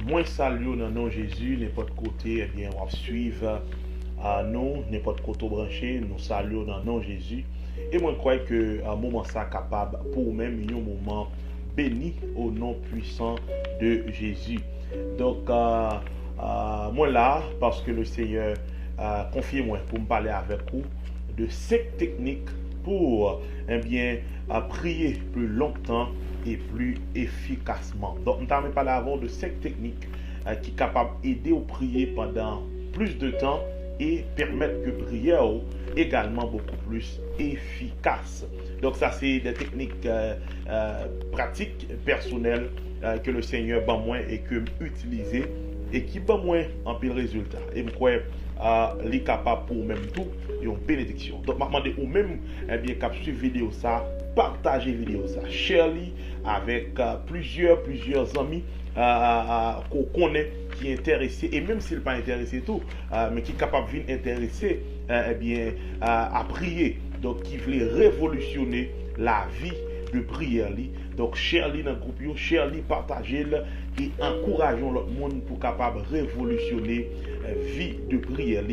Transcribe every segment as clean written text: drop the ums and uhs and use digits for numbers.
Moi, salue dans le nom de Jésus, n'importe côté, eh bien, on va suivre nous, n'importe côté branché, nous saluons dans le nom de Jésus. Et moi, je crois que un moment ça capable pour même un moment béni au nom puissant de Jésus. Donc, moi là, parce que le Seigneur confie moi pour me parler avec vous de 5 techniques pour eh bien, prier plus longtemps et plus efficacement. Donc, nous avons parlé avant de 5 techniques qui sont capables d'aider à prier pendant plus de temps et permettre que prière également beaucoup plus efficace. Donc ça c'est des techniques pratiques, personnelles que le Seigneur ban moi et que m'utiliser et qui ban moi en pile résultat. Et me crois les capable pour même tout et une bénédiction. Donc m'a demandé ou même eh bien cap suivre vidéo ça, partager vidéo ça, share avec plusieurs amis qu'on connaît qui est intéressé et même s'il n'est pas intéressé tout mais qui est capable de intéresser eh bien à prier, donc qui veut révolutionner la vie de prière. Donc share dans le groupe, share partagez et encourageons l'autre monde pour capable révolutionner la vie de prière,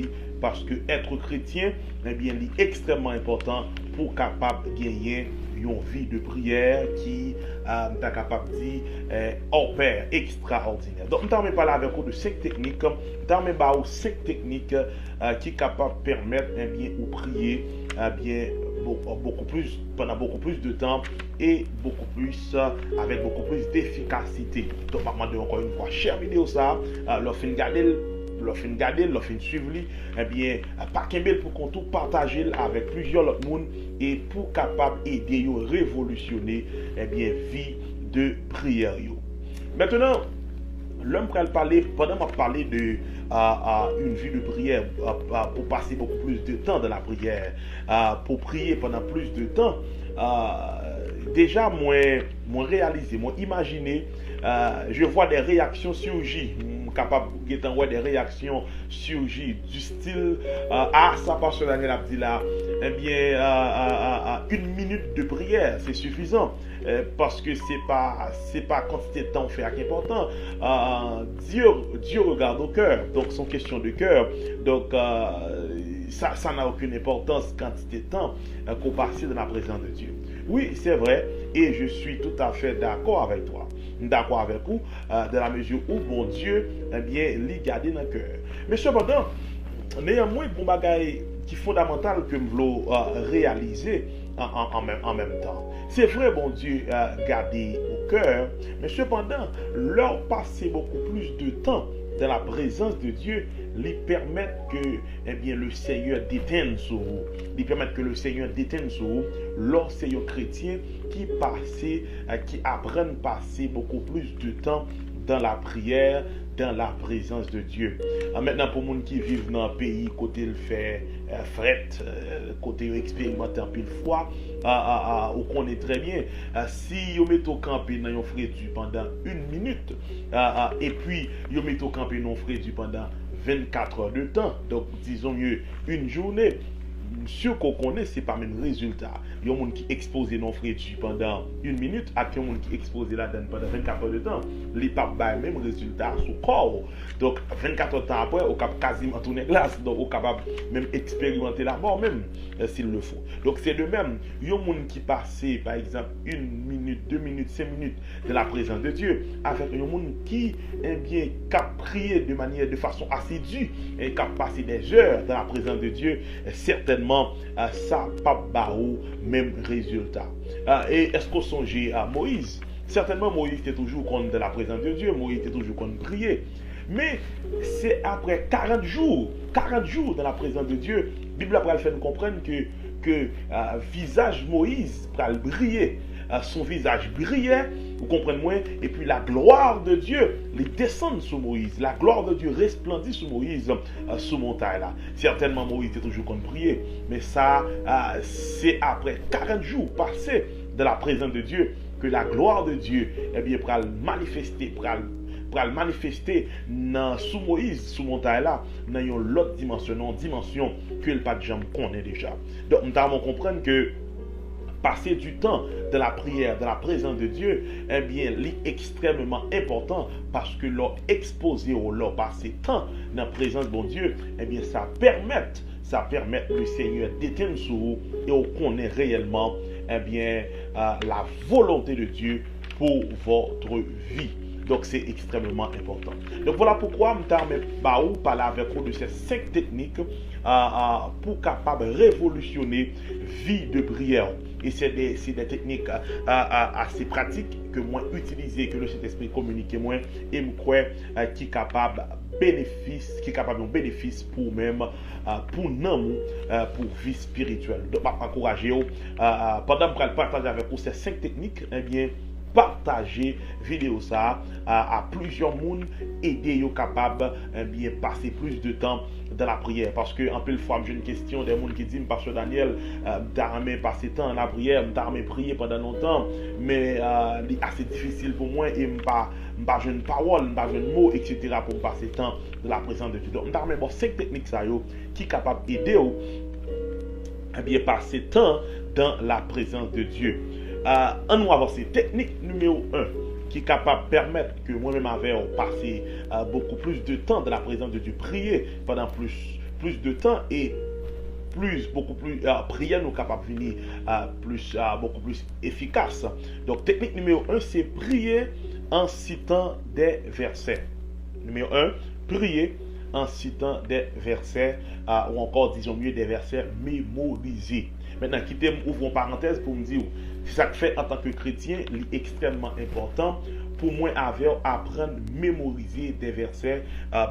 parce que être chrétien eh bien est extrêmement important pour capable gagner une vie de prière qui est capable de dire opère extraordinaire. Donc, nous allons parler avec vous de 5 techniques. Nous allons parler de 5 techniques qui sont capables de permettre eh bien, de prier bien, beaucoup plus, pendant beaucoup plus de temps et beaucoup plus, avec beaucoup plus d'efficacité. Donc, je vais demander encore une fois, share vidéo ça, leur fin garder. Leur fin suivre, eh bien, pas qu'un bel pour qu'on tout partager avec plusieurs autres monde et pour capable aider à révolutionner eh bien vie de prière. Maintenant, l'homme va parler pendant m'a parler de une vie de prière pour passer beaucoup plus de temps dans la prière, pour prier pendant plus de temps. Déjà moi réaliser, moi imaginer, je vois des réactions surgir, capable de voir des réactions surgir du style ça parce que l'année a dit là, eh bien 1 minute de prière c'est suffisant, parce que c'est pas quantité de temps fait qui est important. Dieu regarde au cœur, donc c'est une question de cœur. Donc ça n'a aucune importance quantité de temps qu'on passe dans la présence de Dieu. Oui, c'est vrai, et je suis tout à fait d'accord avec toi, d'accord avec vous, dans la mesure où bon Dieu, eh bien, l'y garde dans le cœur. Mais cependant, néanmoins, bon bagage qui est fondamental que je veux réaliser en même temps. C'est vrai, bon Dieu, garder au cœur, mais cependant, leur passer beaucoup plus de temps dans la présence de Dieu, lui permettre que eh bien, le Seigneur déteine sur vous. Lui permettre que le Seigneur déteine sur vous lorsque c'est un chrétien qui apprennent à passer beaucoup plus de temps dans la prière, dans la présence de Dieu. Maintenant, pour les gens qui vivent dans un pays, côté le fait fret, côté expérimenté en pile fois, on connaît très bien, si vous mettez au campé dans un frédu pendant 1 minute, et puis vous mettez au campé dans un frédu pendant 24 heures de temps, donc disons mieux une journée, ce qu'on connaît, c'est pas même résultat. Il y a des gens qui exposent non frédu pendant 1 minute, et il y a des gens qui exposent là-dedans pendant 24 heures de temps. Les papes ont même résultat sur le corps. Donc, 24 heures de temps après, on peut quasiment tourner glace. Donc, on est capable même expérimenter la mort, même s'il le faut. Donc, c'est de même. Il y a des gens qui passent, par exemple, 1 minute, 2 minutes, 5 minutes de la présence de Dieu, avec des gens qui, eh bien, cap prier de façon assidue et cap passer des heures dans la présence de Dieu, certainement, ça pas barreau même résultat. Et est-ce qu'on songe à Moïse? Certainement, Moïse était toujours contre la présence de Dieu, Moïse était toujours contre prier. Mais c'est après 40 jours dans la présence de Dieu, la Bible va faire nous comprendre que visage Moïse va briller. Son visage brillait, vous comprenez moi, et puis la gloire de Dieu les descend sur Moïse, la gloire de Dieu resplendit sur Moïse, sous montagne là. Certainement Moïse était toujours contre prier, mais ça c'est après 40 jours passés dans la présence de Dieu que la gloire de Dieu eh bien pour le manifester sous Moïse, sous montagne là, dans une autre dimension que le pas de jambe connaît déjà. Donc nous devons comprendre que passer du temps dans la prière, dans la présence de Dieu, eh bien, c'est extrêmement important parce que leur exposer ou leur passer temps dans la présence de bon Dieu, eh bien, ça permet le Seigneur d'éteindre sur vous et on connaît réellement, eh bien, la volonté de Dieu pour votre vie. Donc, c'est extrêmement important. Donc, voilà pourquoi je vais parler avec vous de ces 5 techniques pour capable révolutionner vie de prière. Et c'est des techniques assez pratiques que moi utilisées, que le Saint-Esprit communique moi et me crois qui est capable de bénéfice pour même pour nous pour vie spirituelle. Donc, je vais encourager pendant que je partage avec vous ces 5 techniques, eh bien, partager vidéo ça à plusieurs monde, aider yo capable bien passer plus de temps dans la prière parce que en peu fois j'ai une question des gens qui disent pasteur Daniel t'as aimé passer temps dans la prière, t'as aimé prier pendant longtemps mais c'est assez difficile pour moi et m'pas j'ai une parole, m'pas j'ai un mot etc. pour passer temps dans la présence de Dieu. Donc m'pas bon 5 techniques ça yo qui capable aider ou bien passer temps dans la présence de Dieu. On va voir ces techniques numéro 1 qui est capable de permettre que moi-même avec passer beaucoup plus de temps dans la présence de Dieu, prier pendant plus de temps et beaucoup plus prière nous capable de venir beaucoup plus efficace. Donc technique numéro 1 c'est prier en citant des versets. Numéro 1, prier en citant des versets ou encore disons mieux des versets mémorisés. Maintenant, quittez-moi, ouvre une parenthèse pour me dire, c'est ça que fait en tant que chrétien, c'est extrêmement important pour moi apprendre à mémoriser des versets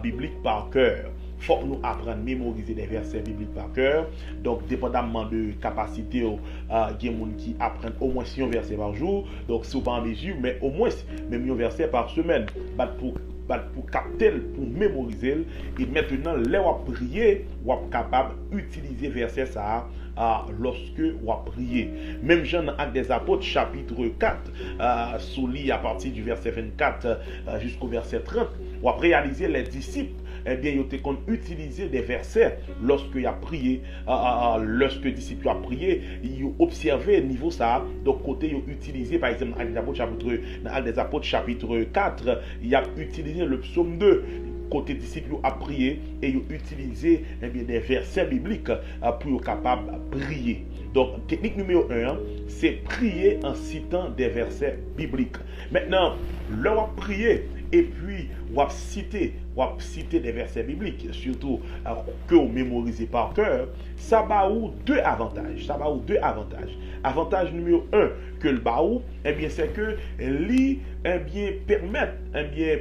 bibliques par cœur. Il faut nous apprendre à mémoriser des versets bibliques par cœur. Donc, dépendamment de capacité, il y a des gens qui apprennent au moins 6 versets par jour. Donc, souvent en mesure, mais au moins même un verset par semaine. Pour capter, pour mémoriser. Et maintenant, là où on prier, on est capable d'utiliser verset ça lorsque on prie. Même Jean Actes des Apôtres, chapitre 4, souligne à partir du verset 24 jusqu'au verset 30, on a réalisé les disciples. Eh bien, ils ont utilisé des versets lorsque il a prié, lorsque les disciples ont prié, ils ont observé niveau ça. Donc, côté, ils ont utilisé, par exemple, dans Actes des Apôtres, chapitre 4, il a utilisé le psaume 2. Côté disciples a prié et ils ont utilisé des versets bibliques pour être capable de prier. Donc, technique numéro 1, c'est prier en citant des versets bibliques. Maintenant, leur prier et puis on va citer des versets bibliques, surtout que vous mémorisez par cœur, ça va ou deux avantages. Avantage numéro 1 que le baou, eh bien c'est que lui permettre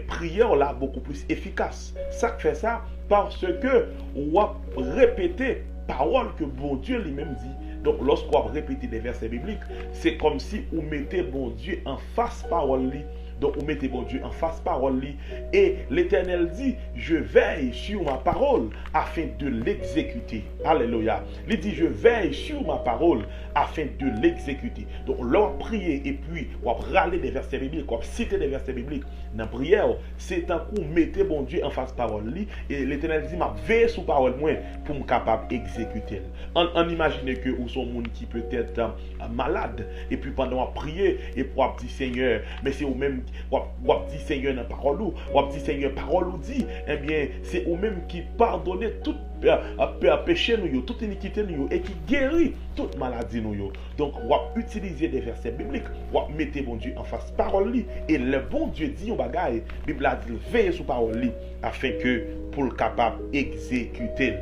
prière là beaucoup plus efficace. Ça fait ça parce que on va répéter parole que bon Dieu lui-même dit. Donc lorsqu'on va répéter des versets bibliques, c'est comme si on mettait bon Dieu en face parole lui. Donc, vous mettez bon Dieu en face parole. Et l'Éternel dit, je veille sur ma parole afin de l'exécuter. Alléluia. Il dit, je veille sur ma parole afin de l'exécuter. Donc, leur prier et puis, on va râler des versets bibliques, on va citer des versets bibliques dans la prière, c'est un coup, mettez bon Dieu en face parole. Et l'Éternel dit, m'a veille sur parole moi pour me capable d'exécuter. On imagine que vous sont monde qui peut être malade et puis pendant on prier et pour dire Seigneur, mais c'est au même ou dit Seigneur dans parole ou dit Seigneur parole ou dit eh bien c'est au même qui pardonne tout péché nous toute iniquité nous et qui guérit toute maladie nous. Donc on utiliser des versets bibliques, on mettre bon Dieu en face parole et le bon Dieu dit on bagaille Bible a dit veillez sur parole afin que pour le capable exécuter.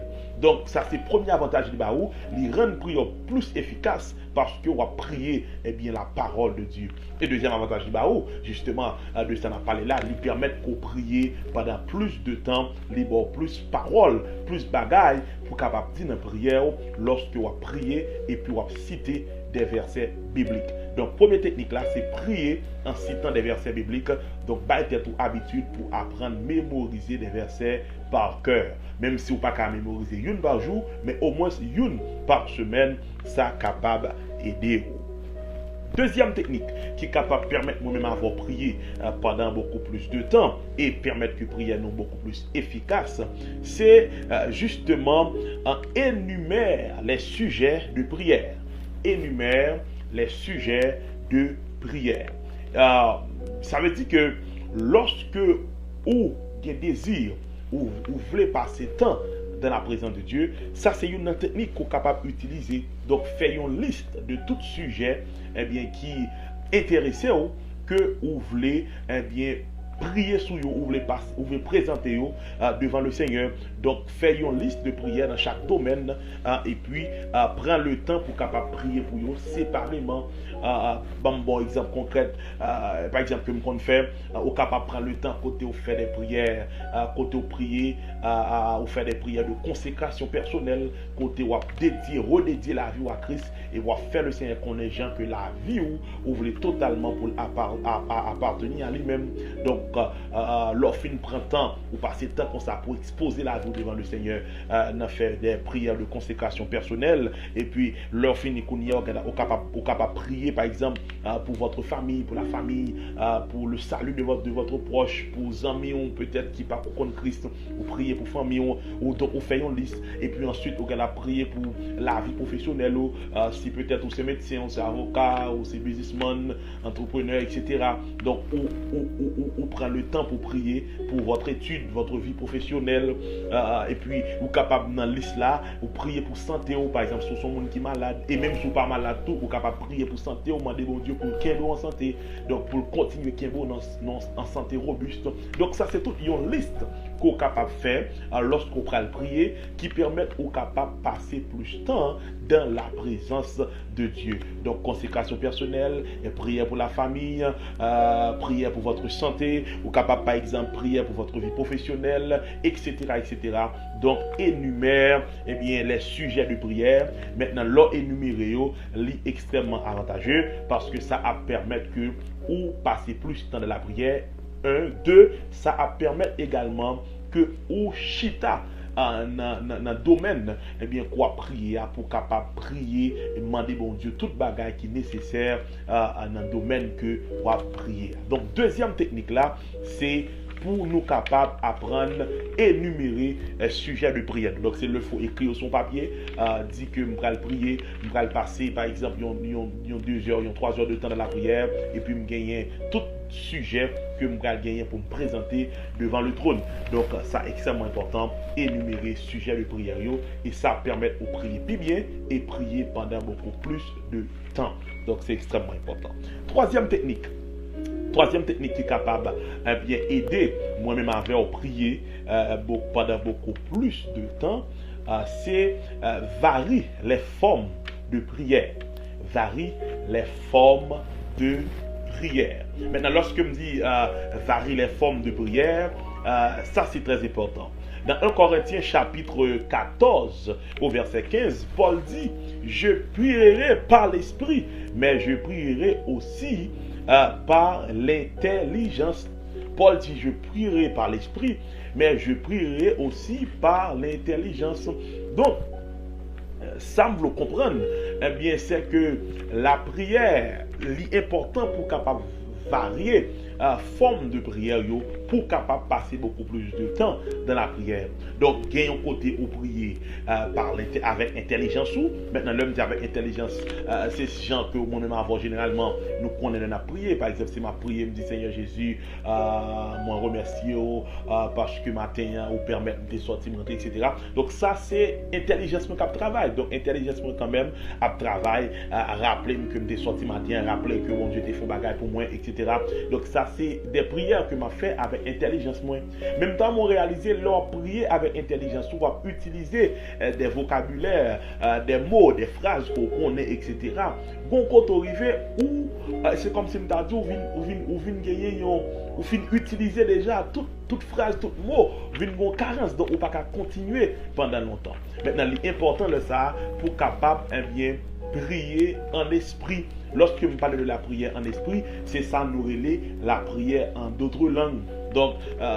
Donc, ça, c'est le premier avantage de Baou. Il rend prière plus efficace parce qu'on va prier la parole de Dieu. Et deuxième avantage de Baou, justement, de ça, on a parlé là, lui permettre qu'on prie pendant plus de temps, libre plus parole, plus bagaille pour capable dire dans la prière lorsqu'on va prier et puis on va citer des versets bibliques. Donc, première technique là, c'est prier en citant des versets bibliques. Donc, bailler toute habitude pour apprendre à mémoriser des versets par cœur. Même si vous n'avez pas qu'à mémoriser une par jour, mais au moins une par semaine, ça est capable d'aider. Deuxième technique qui est capable de permettre moi-même d'avoir prié pendant beaucoup plus de temps et permettre que la prière soit beaucoup plus efficace, c'est justement énumérer les sujets de prière. Énumère les sujets de prière. Ça veut dire que lorsque vous avez désir, ou vous voulez passer temps dans la présence de Dieu, ça c'est une technique qu'on est capable d'utiliser. Donc, faites une liste de tous sujets qui intéressent vous, que vous voulez prier sur vous, vous voulez présenter vous devant le Seigneur. Donc, faites une liste de prières dans chaque domaine et puis prendre le temps pour capable prier pour vous séparément. Bon exemple concret, par exemple que vous faire, vous capable prendre le temps côté vous faire des prières, côté vous prier, vous faire des prières de consécration personnelle, côté vous redédier la vie à Christ et vous faire le Seigneur connaître gens que la vie vous voulez totalement pour appartenir à lui-même. Donc lorsqu'il prend temps ou passer temps comme ça pour exposer la vie devant le Seigneur, faire des prières de consécration personnelle et puis lorsqu'il est capable prier par exemple pour votre famille, pour la famille, pour le salut de votre proche, pour vos amis peut-être qui parlent contre Christ, vous priez pour famille ou donc vous faites une liste et puis ensuite vous allez prier pour la vie professionnelle, si peut-être vous êtes médecin, vous êtes avocat, vous êtes businessman, entrepreneur, etc. Donc vous prenez le temps pour prier pour votre étude, votre vie professionnelle et puis vous êtes capable dans la liste là, vous priez pour santé, par exemple si vous êtes monde qui est malade et même si vous pas malade tout, vous êtes capable de prier pour santé, vous demandez bon Dieu pour qu'il en santé, donc pour continuer qu'il en santé robuste. Donc ça c'est toute une liste qu'on est capable de faire lorsqu'on prend le prier qui permet au capable de passer plus de temps dans la présence de Dieu. Donc consécration personnelle, prière pour la famille, prière pour votre santé, ou capable par exemple prière pour votre vie professionnelle, etc. etc. Donc énumère les sujets de prière. Maintenant l'on énuméré est extrêmement avantageux parce que ça va permettre que vous passez plus de temps dans la prière. 1, 2, ça va permettre également que vous chita dans le domaine quoi prier pour capable prier et demander bon Dieu toute bagaille qui est nécessaire dans le domaine que vous prier. Donc deuxième technique là, c'est pour nous capables d'apprendre et énumérer sujet de prière. Donc c'est le faut écrire sur son papier, dit que je vais prier, je vais passer par exemple 2 heures, 3 heures de temps dans la prière et puis je gagner tout sujet que je vais gagner pour me présenter devant le trône. Donc ça est extrêmement important, énumérer sujet de prière et ça permet de prier plus bien et prier pendant beaucoup plus de temps. Donc c'est extrêmement important. Troisième technique qui est capable aider moi-même à prier pendant beaucoup plus de temps, c'est varier les formes de prière. Varie les formes de prière. Maintenant, lorsque je me dis varie les formes de prière, ça c'est très important. Dans 1 Corinthiens chapitre 14 au verset 15, Paul dit « Je prierai par l'esprit, mais je prierai aussi par l'intelligence. » Paul dit « Je prierai par l'esprit, mais je prierai aussi par l'intelligence. » Donc, ça me le comprendre, c'est que la prière est importante pour capable varier forme de prière pour capable passer beaucoup plus de temps dans la prière. Donc, gagne un côté au prier avec intelligence ou maintenant l'homme dit avec intelligence, c'est ce genre que moi-même avoir généralement nous connaissons à prier. Par exemple, si ma prière me dit Seigneur Jésus, moi remercie parce que matin ou permettre de sortir rentrer, etc. Donc ça c'est intelligence qui travaille. Donc intelligence quand même à travail, à rappeler que je suis sorti matin, rappeler que mon Dieu t'a fait bagage pour moi, etc. Donc ça c'est des prières que m'a fait avec intelligence moi. Même temps mon réalisé leur prier avec intelligence, on va utiliser des vocabulaires, des mots, des phrases qu'on connaît, etc. Bon quand arrivé où c'est comme si me t'a dit ou vinn gagner ou fin utiliser déjà toute phrase, tout mot, vinn gon carence donc ou pas qu'à continuer pendant longtemps. Maintenant l'important de ça pour capable prier en esprit. Lorsque je parle de la prière en esprit, c'est ça nous relève la prière en d'autres langues. Donc,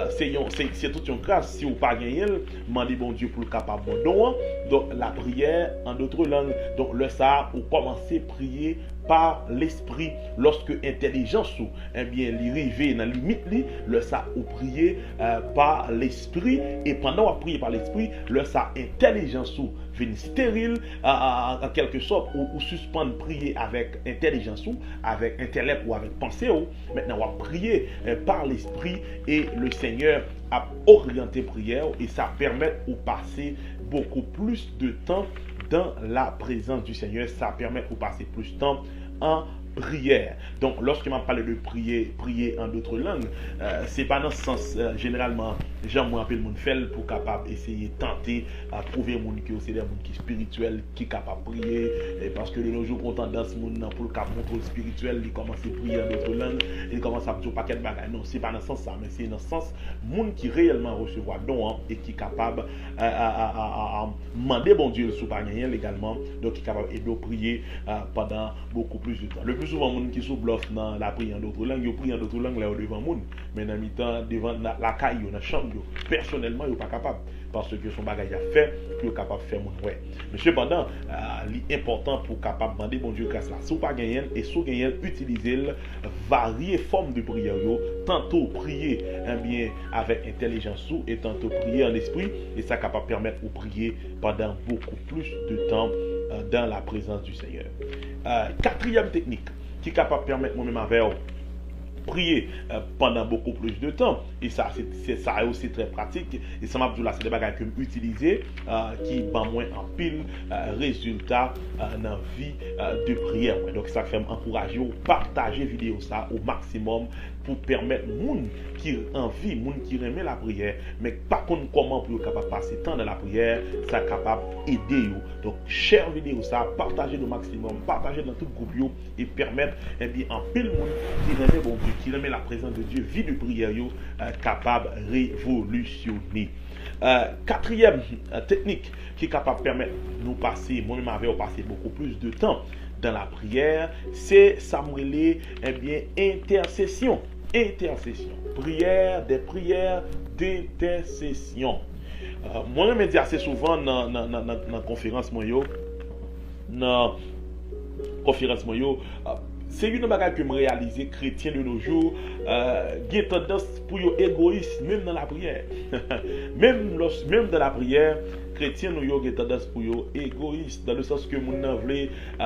c'est toute une grâce. Si vous n'avez pas gagné, demandez bon Dieu pour le capable bon don. Donc, la prière en d'autres langues. Donc, le ça, vous commencez à prier par l'esprit. Lorsque intelligence ou bien li rive dans limite li, le ça ou prier par l'esprit, et pendant on prier par l'esprit, le ça intelligence ou venir stérile en quelque sorte ou suspendre prier avec intelligence ou avec intellect ou avec pensée ou maintenant on va prier par l'esprit et le Seigneur a orienté prière et ça permet de passer beaucoup plus de temps dans la présence du Seigneur, ça permet de passer plus de temps en prière. Donc, lorsque m'a parlé de prier en d'autres langues, c'est pas dans ce sens, généralement, j'aime moi appeler le monde fait pour capable essayer tenter à trouver monde qui c'est des monde qui spirituel, qui capable prier, et parce que les jours content dans ce monde pour le cap contrôle spirituel, il commence à prier en d'autres langues, il commence à dire paquet de bagages. Non, c'est pas dans ce sens ça, mais c'est dans ce sens monde qui réellement recevoir don et qui capable à demander bon Dieu sous pas gagner également, donc qui capable de prier pendant beaucoup plus de temps. Le plus souvent, les gens qui sont bluffent dans la prière en d'autres langues, ils prient en d'autres langues là devant le monde. Mais dans le temps, devant la caille, dans la chambre, personnellement, ils ne sont pas capables. Parce que son bagage a fait, ils sont capables de faire mon ouais. Mais cependant, l'important pour capable de demander bon Dieu grâce là, si vous pas gagné et si vous gagnez, utilisez variées formes de prière. Tantôt prier bien avec intelligence et tantôt prier en esprit. Et ça capable de permettre de prier pendant beaucoup plus de temps dans la présence du Seigneur. Quatrième technique qui est capable de permettre moi-même avec prier pendant beaucoup plus de temps, et ça c'est ça aussi très pratique, et ça m'a dit là c'est des bagages que j'utilise qui va moins en pile résultat dans la vie de prière. Donc ça fait encourager ou partager vidéo ça au maximum pour permettre moun qui envie, moun qui remet la prière, mais pas contre comment pour capable passer temps dans la prière, ça capable aider vous. Donc share vidéo ça, partagez au maximum, partagez dans tout groupe yo, et permettre bien en pile moun qui remet bon Dieu, qui remet la présence de Dieu, vie de prière yo, capable révolutionner. Quatrième technique qui est capable de permettre nous passer, moi-même avec passer beaucoup plus de temps dans la prière, c'est ça m'relé bien intercession. Intercession, prière, des prières d'intercession. Moi, je me dis assez souvent dans la conférence, c'est une bagage que je réalise, chrétien de nos jours, qui a tendance pour être égoïste, même dans la prière. même dans la prière, chrétien nous avons tendance pour être égoïste, dans le sens que nous voulons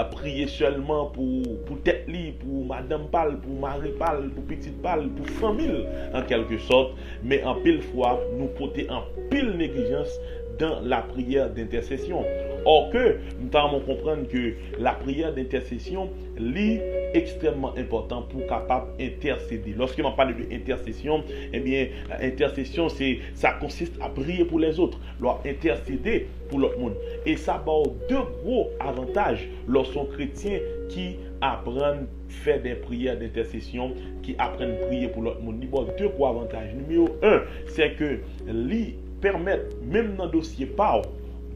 prier seulement pour tête libre, pour madame parle, pour mari parle, pour petite parle, pour famille, en quelque sorte. Mais en pile fois, nous portons en pile négligence dans la prière d'intercession. Or que nous devons comprendre que la prière d'intercession est extrêmement important pour capable intercéder. Lorsque l'on parle de intercession, eh bien, intercession, ça consiste à prier pour les autres, leur intercéder pour l'autre monde. Et ça a deux gros avantages lorsqu'on chrétien qui apprennent faire des prières d'intercession, qui apprennent à prier pour l'autre monde. Il y a deux gros avantages. Numéro un, c'est que lui permettre, même dans le dossier par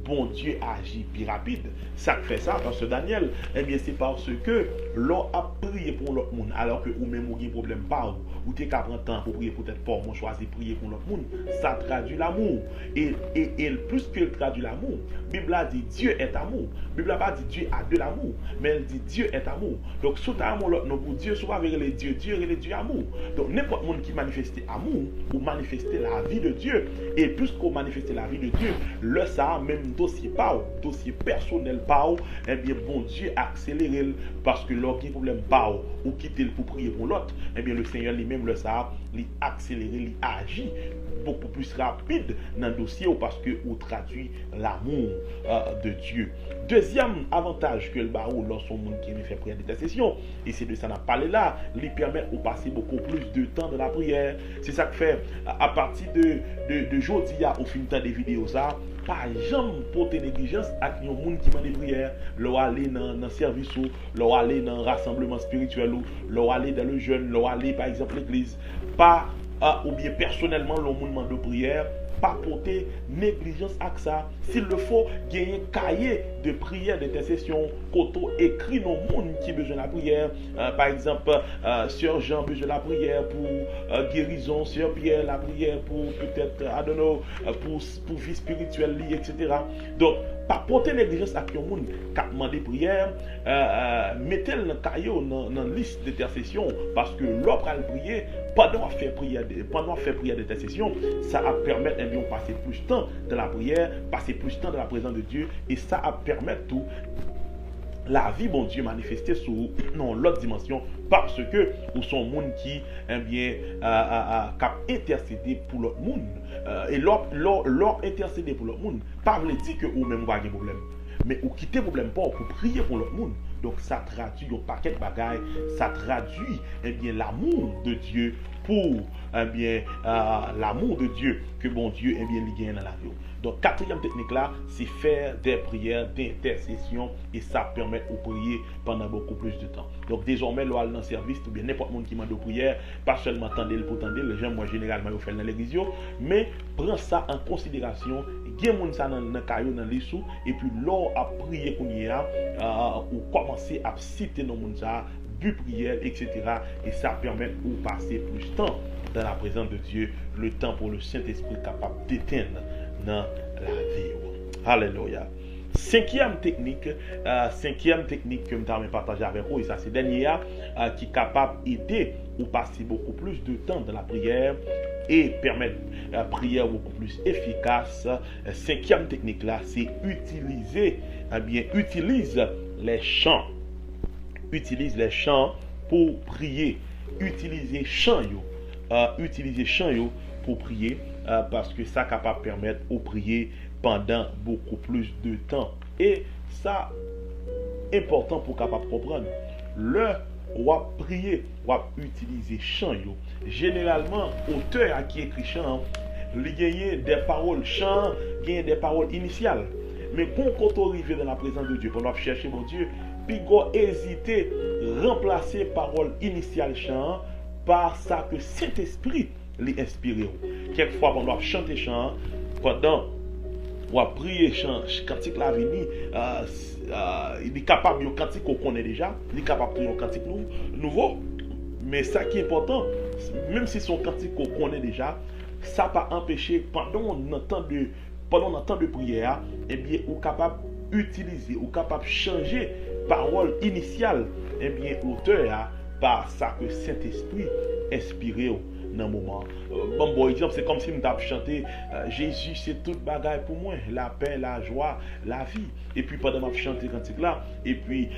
bon Dieu agit plus rapide. Ça fait ça parce que Daniel, eh bien c'est parce que l'on a prié pour l'autre monde, alors que ou même ou un problème par ou t'es qu'à prendre temps pour prier peut-être pour moi choisir prier pour l'autre monde. Ça traduit l'amour et plus que traduit l'amour, Bible a dit Dieu est amour. Bible a pas dit Dieu a de l'amour, mais elle dit Dieu est amour. Donc sous ta amour l'autre non pour Dieu soit avec les dieux, Dieu est le Dieu amour. Donc n'importe monde qui manifeste amour ou manifester la vie de Dieu, et plus qu'on manifeste la vie de Dieu, le ça même dossier pas dossier personnel pas, eh bien bon Dieu accélère parce que l'autre qui problème pas ou quitter pour prier pour l'autre, eh bien le Seigneur lui-même le ça, il accélère, il agit beaucoup plus rapide dans le dossier parce que on traduit l'amour de Dieu. Deuxième avantage que le barreau lorsqu'on monde qui fait prière d'intercession, et c'est de ça qu'on a parlé là, lui permet de passer beaucoup plus de temps dans la prière. C'est ça que fait à partir de jeudi au fin de temps des vidéos ça, pas jamais porter négligence avec les gens qui demandent des prières, leur aller dans le service, leur aller dans le rassemblement spirituel, leur aller dans le jeûne, leur aller par exemple l'église, pas ou bien personnellement le monde demande de prière, pas porter négligence à ça. S'il le faut, gagner un cahier de prière, d'intercession, koto écrit dans le monde qui a besoin de la prière. Par exemple, Sœur Jean besoin de la prière pour guérison, Sœur Pierre la prière pour peut-être, I don't know, pour vie spirituelle, etc. Donc, pas porter négligence à tout le monde qui a demandé prière, mettez-le dans le cahier, dans la liste d'intercession, parce que l'autre a prié, pendant faire prière d'intercession, ça va permettre de passer plus de temps dans la prière, passer plus de temps dans la présence de Dieu, et ça va permettre tout la vie, bon Dieu, manifester sur l'autre dimension, parce que nous sommes monde qui cap intercéder pour l'autre monde. Et l'autre intercéder pour l'autre monde, pas veut dire que vous même pas de problème, mais vous quittez le problème pas pour prier pour l'autre monde. Donc ça traduit un paquet de bagailles, ça traduit l'amour de Dieu pour l'amour de Dieu que bon Dieu il gagne dans la vie. Donc quatrième technique là, c'est faire des prières d'intercession et ça permet de prier pendant beaucoup plus de temps. Donc désormais là dans le service ou bien n'importe monde qui m'a de prière, pas seulement tendez pour tendre, les gens moi généralement je fais dans l'église, mais prends ça en considération, gagne monde ça dans caillou dans les sous et puis là à prier qu'on y a ou commencer à citer dans monde ça but prière, etc. Et ça permet de passer plus de temps dans la présence de Dieu, le temps pour le Saint-Esprit capable d'éteindre dans la vie. Alléluia. Cinquième technique que je vais partager avec vous, et ça c'est dernier qui est capable d'aider ou passer beaucoup plus de temps dans la prière et permettre la prière beaucoup plus efficace. Cinquième technique là, c'est utilise les chants. Utilise les chants pour prier. Utiliser chants pour prier parce que ça capable de permettre de prier pendant beaucoup plus de temps. Et ça important pour capable comprendre. Le ou prier ou utiliser chant yo. Généralement auteur qui écrit chant, il gagne des paroles chant, gagne des paroles initiales. Mais quand on arrive dans la présence de Dieu, pour nous chercher mon Dieu, puis go hésiter remplacer parole initiale chant par ça que Saint-Esprit les inspiré. Quelquefois on doit chanter chant pendant ou à prier chant cantique la vini il est capable de cantique qu'on connaît déjà, il est capable de un cantique nouveau, mais ça qui est important, même si son cantique qu'on connaît déjà, ça pas empêcher pendant un temps de prière, et bien ou capable utiliser ou capable changer parole initiale, et bien auteur par ça que Saint-Esprit inspiré dans le moment. Bon exemple, c'est comme si nous avons chanté Jésus c'est toute bagaille pour moi, la paix, la joie, la vie. Et puis pendant que je chanté cantique là, et puis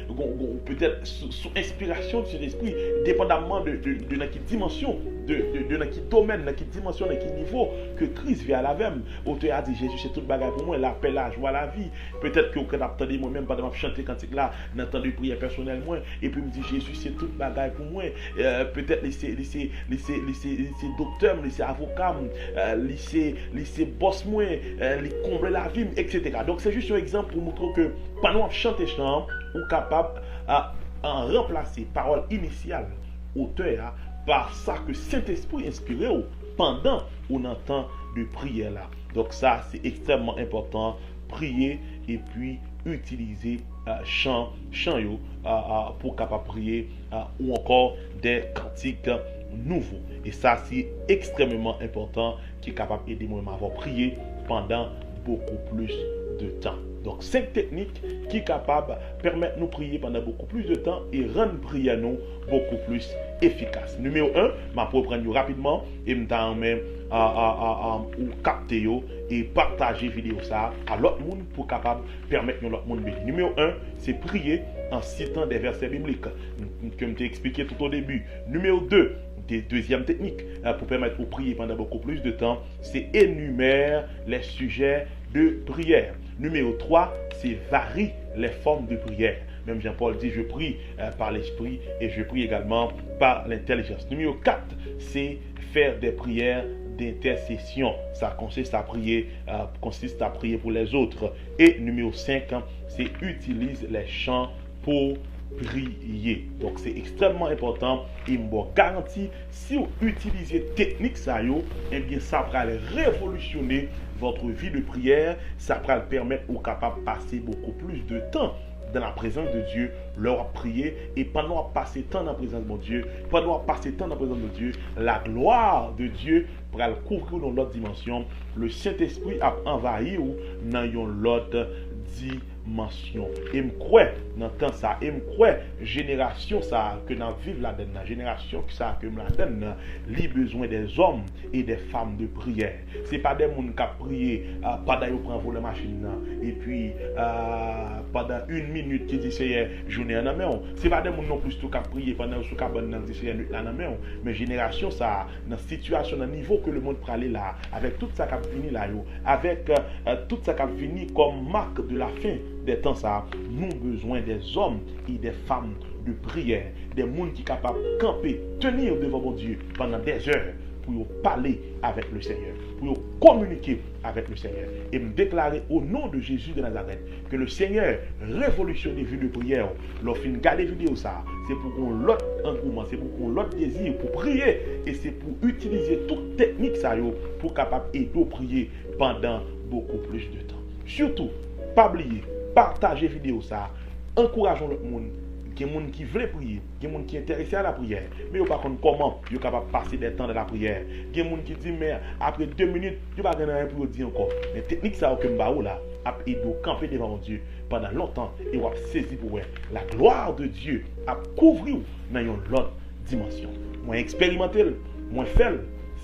peut-être sous inspiration de cet esprit, dépendamment de dans quelle dimension, de dans quel domaine, dans quelle dimension, dans quel niveau que Christ vient à la même. Auteur a dit Jésus c'est toute bagaille pour moi, la paix, la joie, la vie. Peut-être que vous avez moi-même pendant que je chanté cantique là, dans temps de prière personnelle moi, et puis me dit Jésus c'est toute bagaille pour moi. Peut-être lycée docteur, lycée avocat, lycée boss moi, les combler la vie, etc. Donc c'est juste un exemple pour montrer que pendant chanter chant, on est capable à remplacer parole initiale auteur par ça que Saint-Esprit inspiré pendant on entend de prière là. Donc ça c'est extrêmement important, prier et puis utiliser chant pour capable prier ou encore des cantiques nouveaux. Et ça c'est extrêmement important qui est capable d'aider moi à avoir prié pendant beaucoup plus de temps. Donc 5 techniques qui sont capables de permettre nous prier pendant beaucoup plus de temps et rendre prière nous beaucoup plus efficace. Numéro 1, je vais prendre rapidement et je vais capter et partager vidéo ça à l'autre monde pour capable permettre l'autre monde béni. Numéro 1, c'est prier en citant des versets bibliques que je t'ai expliqué tout au début. Numéro 2, deuxième technique pour permettre de prier pendant beaucoup plus de temps, c'est énumérer les sujets de prière. Numéro 3, c'est varie les formes de prière. Même Jean-Paul dit, je prie par l'esprit et je prie également par l'intelligence. Numéro 4, c'est faire des prières d'intercession. Ça consiste à prier pour les autres. Et numéro 5, c'est utilise les chants pour prier. Donc c'est extrêmement important et me garantit si vous utilisez technique ça yo, eh bien ça va révolutionner votre vie de prière, ça va permettre aux capables de passer beaucoup plus de temps dans la présence de Dieu, leur prier, et pendant passer temps dans la présence de Dieu, pendant passer temps dans la présence de Dieu, la gloire de Dieu pour le couvrir dans l'autre dimension, le Saint-Esprit a envahi ou dans l'autre dimension. Et me crois dans temps ça, et me crois génération ça que dans vivre la donne, génération ça que me la donne, li besoin des hommes et des femmes de prière. C'est pas des gens qui prient pendant qu'ils prennent la machine et puis pendant une minute qui dit c'est journée en main. C'est pas des gens non plus qui prier pendant sous cabane dans c'est nuit en main, mais génération ça dans situation dans niveau que le monde peut aller là avec tout ça qui a fini là avec tout ça qui a fini comme marque de la fin des temps ça, nous avons besoin des hommes et des femmes de prière, des gens qui sont capables de camper, tenir devant mon Dieu pendant des heures pour parler avec le Seigneur, pour communiquer avec le Seigneur et me déclarer au nom de Jésus de Nazareth que le Seigneur révolutionne les vues de prière. Lorsqu'on regarde les vidéos ça, c'est pour qu'on l'autre engouement, c'est pour qu'on l'autre désir pour prier et c'est pour utiliser toute technique ça pour capable aider à prier pendant beaucoup plus de temps. Surtout, pas oublier, partager vidéo ça, encourageons le monde. Il y a des gens qui veulent prier, il y a des gens qui sont intéressés à la prière, mais ils ne savent pas comment ils sont capables de passer des temps de la prière. Il y a des gens qui disent, mais après 2 minutes, ils ne savent pas rien pour dire encore. Les techniques, ça, que je là, ils doivent camper devant Dieu pendant longtemps et ils vont saisir pour eux. La gloire de Dieu a couvert dans une autre dimension. Moi, expérimenter, moi, faire,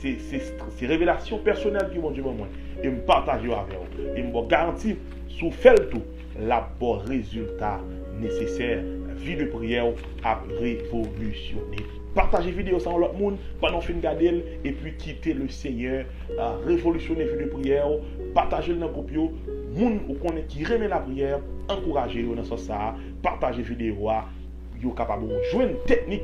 c'est révélation personnelle que mon Dieu m'a moi. Et me partager avec vous. Et me garantir, sous faire tout, la bon résultat nécessaire. Vie de prière a révolutionné. Partagez vidéo sans l'autre monde pendant fin de garder et puis quitter le Seigneur à révolutionner vie de prière. Partagez le dans le groupe monde qui remet la prière, encouragez dans ce sens. Partagez vidéo yo capable de jouer une technique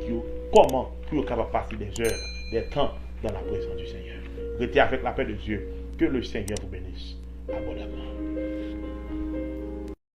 comment pour capable passer des heures, des temps dans la présence du Seigneur. Restez avec la paix de Dieu. Que le Seigneur vous bénisse abondamment.